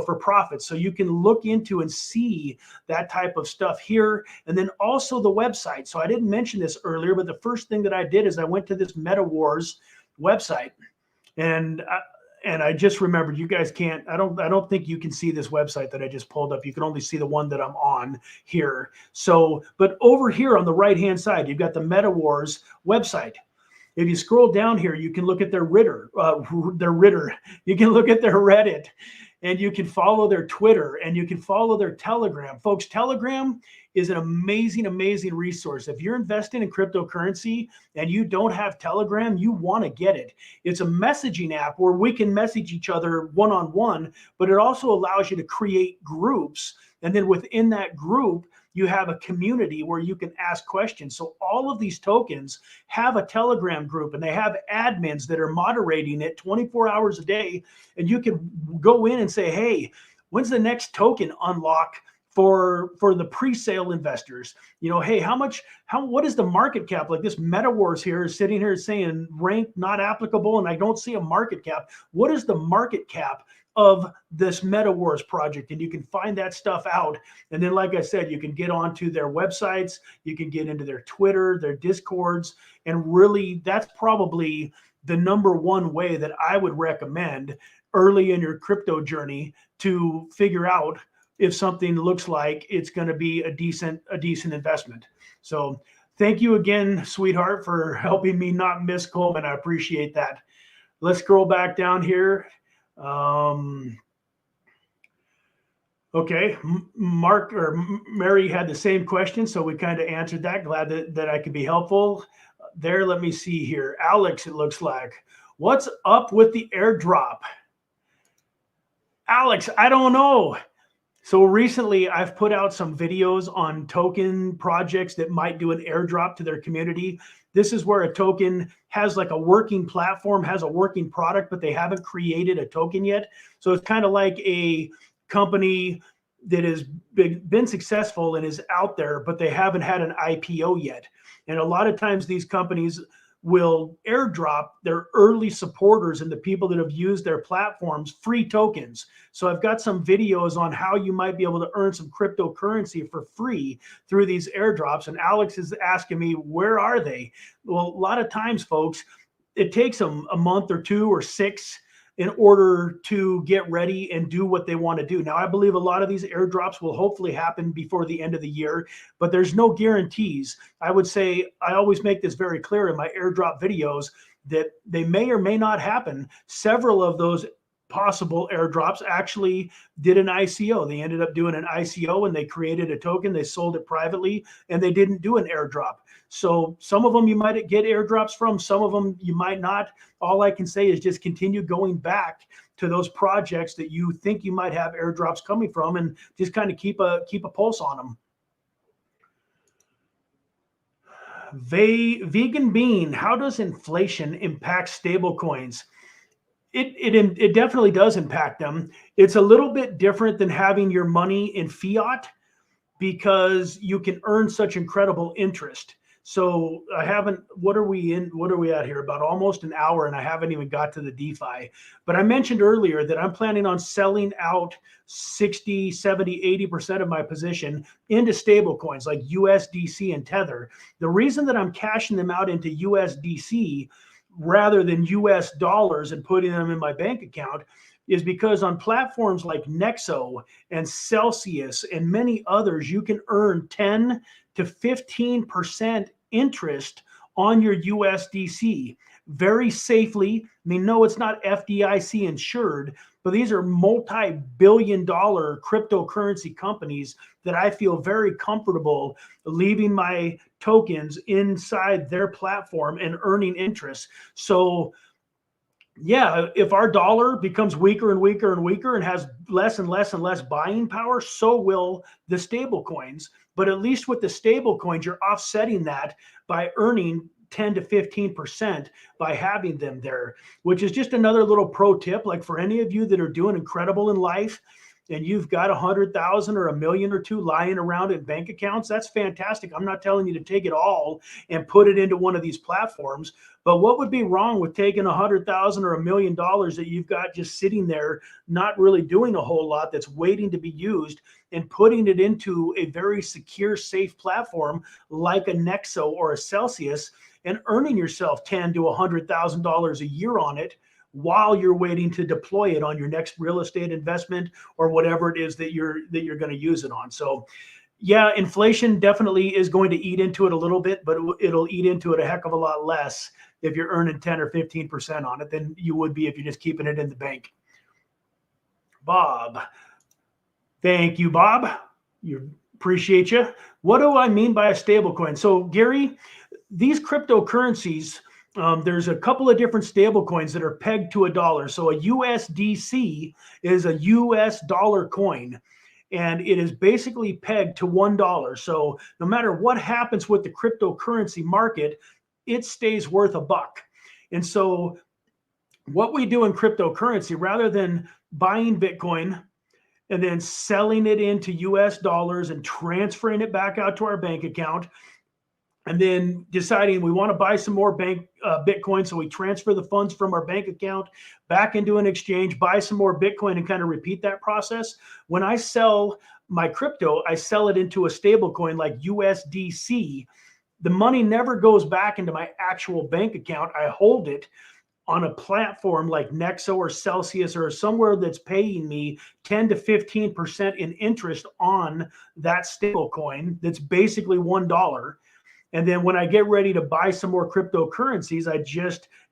for profit. So you can look into and see that type of stuff here. And then also the website. So I didn't mention this earlier, but the first thing that I did is I went to this MetaWars website, and I just remembered, you guys can't, I don't think you can see this website that I just pulled up. You can only see the one that I'm on here. So, but over here on the right-hand side, you've got the MetaWars website. If you scroll down here, you can look at their Ritter. You can look at their Reddit, and you can follow their Twitter, and you can follow their Telegram. Folks, Telegram is an amazing, amazing resource. If you're investing in cryptocurrency and you don't have Telegram, you want to get it. It's a messaging app where we can message each other one-on-one, but it also allows you to create groups. And then within that group, you have a community where you can ask questions. So all of these tokens have a Telegram group, and they have admins that are moderating it 24 hours a day. And you can go in and say, hey, when's the next token unlock for the pre-sale investors? Hey, what is the market cap? Like this MetaWars here is sitting here saying rank not applicable, and I don't see a market cap. What is the market cap of this MetaWars project? And you can find that stuff out. And then, like I said, you can get onto their websites, you can get into their Twitter, their Discords, and really that's probably the number one way that I would recommend early in your crypto journey to figure out if something looks like it's going to be a decent investment. So thank you again, sweetheart, for helping me not miss Coleman. I appreciate that. Let's scroll back down here. Okay, Mark or Mary had the same question, so we kind of answered that. Glad that I could be helpful there. Let me see here. Alex, it looks like. What's up with the airdrop? Alex, I don't know. So recently I've put out some videos on token projects that might do an airdrop to their community. This is where a token has like a working platform, has a working product, but they haven't created a token yet. So it's kind of like a company that has been successful and is out there, but they haven't had an IPO yet. And a lot of times these companies will airdrop their early supporters and the people that have used their platforms free tokens. So I've got some videos on how you might be able to earn some cryptocurrency for free through these airdrops. And Alex is asking me, where are they? Well, a lot of times, folks, it takes them a month or 2 or 6 in order to get ready and do what they want to do. Now, I believe a lot of these airdrops will hopefully happen before the end of the year, but there's no guarantees. I would say, I always make this very clear in my airdrop videos that they may or may not happen. Several of those possible airdrops actually did an ICO. They ended up doing an ICO and they created a token, they sold it privately, and they didn't do an airdrop. So some of them you might get airdrops from, some of them you might not. All I can say is just continue going back to those projects that you think you might have airdrops coming from, and just kind of keep a pulse on them. Vegan Bean, how does inflation impact stable coins? It definitely does impact them. It's a little bit different than having your money in fiat because you can earn such incredible interest. So I haven't, what are we at here? About almost an hour, and I haven't even got to the DeFi. But I mentioned earlier that I'm planning on selling out 60, 70, 80% of my position into stable coins like USDC and Tether. The reason that I'm cashing them out into USDC rather than US dollars and putting them in my bank account is because on platforms like Nexo and Celsius and many others, you can earn 10 to 15% interest on your USDC very safely. I mean, no, it's not FDIC insured, but these are multi-billion-dollar cryptocurrency companies that I feel very comfortable leaving my tokens inside their platform and earning interest. So yeah, if our dollar becomes weaker and weaker and weaker and has less and less and less buying power, so will the stable coins. But at least with the stable coins, you're offsetting that by earning 10 to 15% by having them there, which is just another little pro tip. Like for any of you that are doing incredible in life and you've got 100,000 or $1 million or $2 million lying around in bank accounts, that's fantastic. I'm not telling you to take it all and put it into one of these platforms. But what would be wrong with taking 100,000 or $1 million that you've got just sitting there, not really doing a whole lot, that's waiting to be used, and putting it into a very secure, safe platform like a Nexo or a Celsius, and earning yourself $10,000 to $100,000 a year on it while you're waiting to deploy it on your next real estate investment or whatever it is that you're going to use it on. So yeah, inflation definitely is going to eat into it a little bit, but it'll eat into it a heck of a lot less if you're earning 10 or 15% on it than you would be if you're just keeping it in the bank. Bob. Thank you, Bob. You appreciate you. What do I mean by a stable coin? So Gary, these cryptocurrencies, there's a couple of different stable coins that are pegged to $1. So a USDC is a US dollar coin, and it is basically pegged to $1. So no matter what happens with the cryptocurrency market, it stays worth $1. And so what we do in cryptocurrency, rather than buying Bitcoin and then selling it into US dollars and transferring it back out to our bank account, and then deciding we want to buy some more Bitcoin, so we transfer the funds from our bank account back into an exchange, buy some more Bitcoin, and kind of repeat that process. When I sell my crypto, I sell it into a stable coin like USDC. The money never goes back into my actual bank account. I hold it on a platform like Nexo or Celsius or somewhere that's paying me 10 to 15% in interest on that stable coin that's basically $1. And then when I get ready to buy some more cryptocurrencies,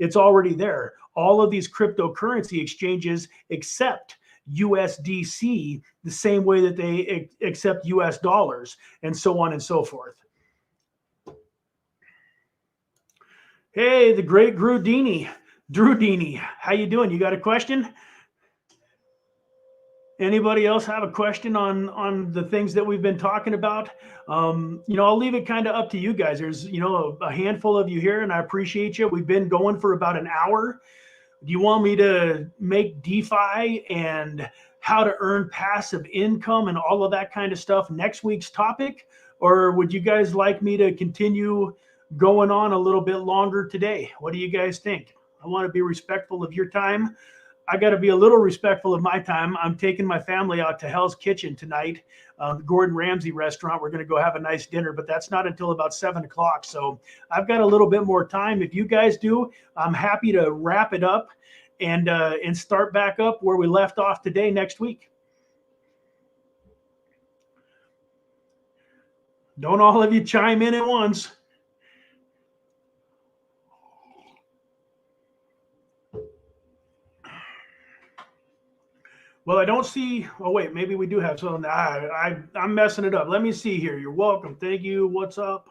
it's already there. All of these cryptocurrency exchanges accept USDC the same way that they accept US dollars, and so on and so forth. Hey, the great Drew Dini, how you doing? You got a question? Anybody else have a question on the things that we've been talking about? I'll leave it kind of up to you guys. There's, a handful of you here, and I appreciate you. We've been going for about an hour. Do you want me to make DeFi and how to earn passive income and all of that kind of stuff next week's topic? Or would you guys like me to continue going on a little bit longer today? What do you guys think? I want to be respectful of your time. I got to be a little respectful of my time. I'm taking my family out to Hell's Kitchen tonight, Gordon Ramsay restaurant. We're going to go have a nice dinner, but that's not until about 7 o'clock. So I've got a little bit more time. If you guys do, I'm happy to wrap it up and start back up where we left off today next week. Don't all of you chime in at once. Well, I don't see. Oh, wait, maybe we do have something. I'm messing it up. Let me see here. You're welcome. Thank you. What's up,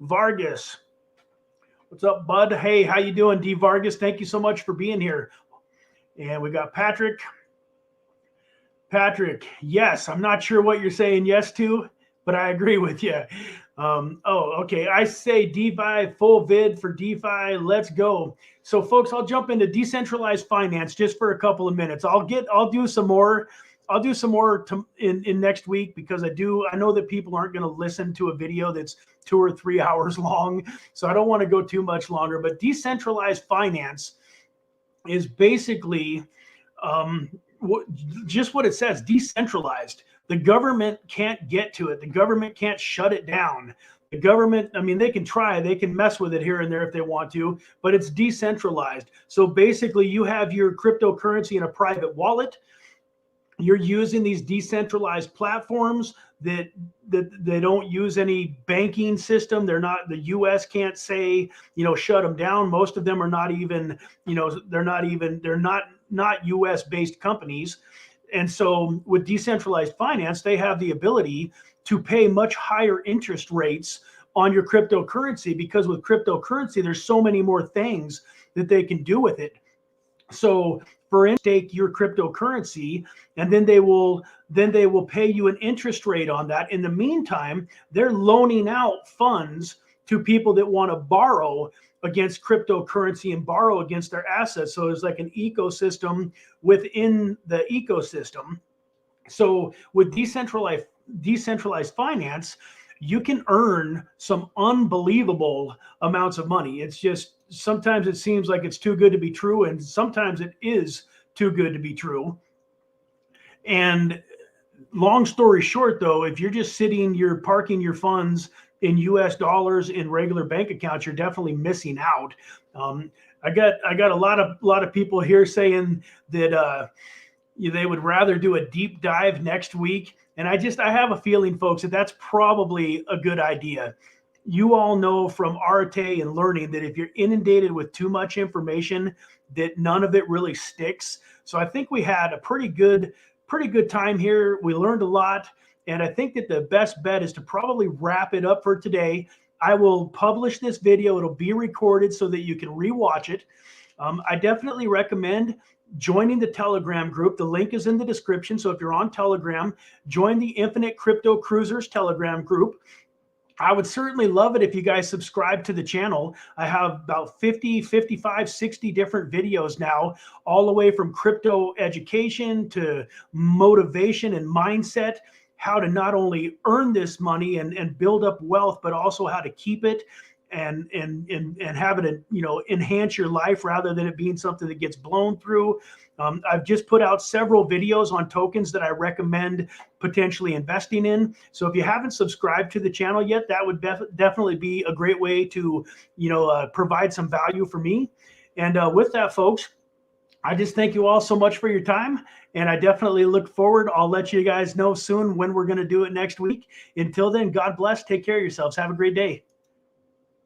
Vargas? What's up, bud? Hey, how you doing, D. Vargas? Thank you so much for being here. And we got Patrick. Patrick, yes. I'm not sure what you're saying yes to, but I agree with you. Okay. I say DeFi, full vid for DeFi. Let's go. So folks, I'll jump into decentralized finance just for a couple of minutes. I'll do some more I'll do some more in next week, because I know that people aren't going to listen to a video that's 2 or 3 hours long. So I don't want to go too much longer. But decentralized finance is basically just what it says: decentralized. The government can't get to it. The government can't shut it down. The government, I mean, they can try, they can mess with it here and there if they want to, but it's decentralized. So basically, you have your cryptocurrency in a private wallet. You're using these decentralized platforms that they don't use any banking system. They're not, the US can't say, shut them down. Most of them are not even, they're not US based companies. And so with decentralized finance, they have the ability to pay much higher interest rates on your cryptocurrency, because with cryptocurrency, there's so many more things that they can do with it. So for instance, stake your cryptocurrency, and then they will pay you an interest rate on that. In the meantime, they're loaning out funds to people that want to borrow against cryptocurrency and borrow against their assets. So it's like an ecosystem within the ecosystem. So with decentralized finance, you can earn some unbelievable amounts of money. It's just, sometimes it seems like it's too good to be true, and sometimes it is too good to be true. And long story short, though, if you're just you're parking your funds in US dollars in regular bank accounts, you're definitely missing out. I got a lot of people here saying that they would rather do a deep dive next week. And I have a feeling, folks, that that's probably a good idea. You all know from Arete and learning that if you're inundated with too much information, that none of it really sticks. So I think we had a pretty good time here. We learned a lot. And I think that the best bet is to probably wrap it up for today. I will publish this video. It'll be recorded so that you can rewatch it. I definitely recommend joining the Telegram group. The link is in the description. So if you're on Telegram, join the Infinite Crypto Cruisers Telegram group. I would certainly love it if you guys subscribe to the channel. I have about 50, 55, 60 different videos now, all the way from crypto education to motivation and mindset, how to not only earn this money and build up wealth, but also how to keep it and have it, enhance your life rather than it being something that gets blown through. I've just put out several videos on tokens that I recommend potentially investing in. So if you haven't subscribed to the channel yet, that would definitely be a great way to, provide some value for me. And with that, folks, I just thank you all so much for your time. And I definitely look forward. I'll let you guys know soon when we're going to do it next week. Until then, God bless. Take care of yourselves. Have a great day.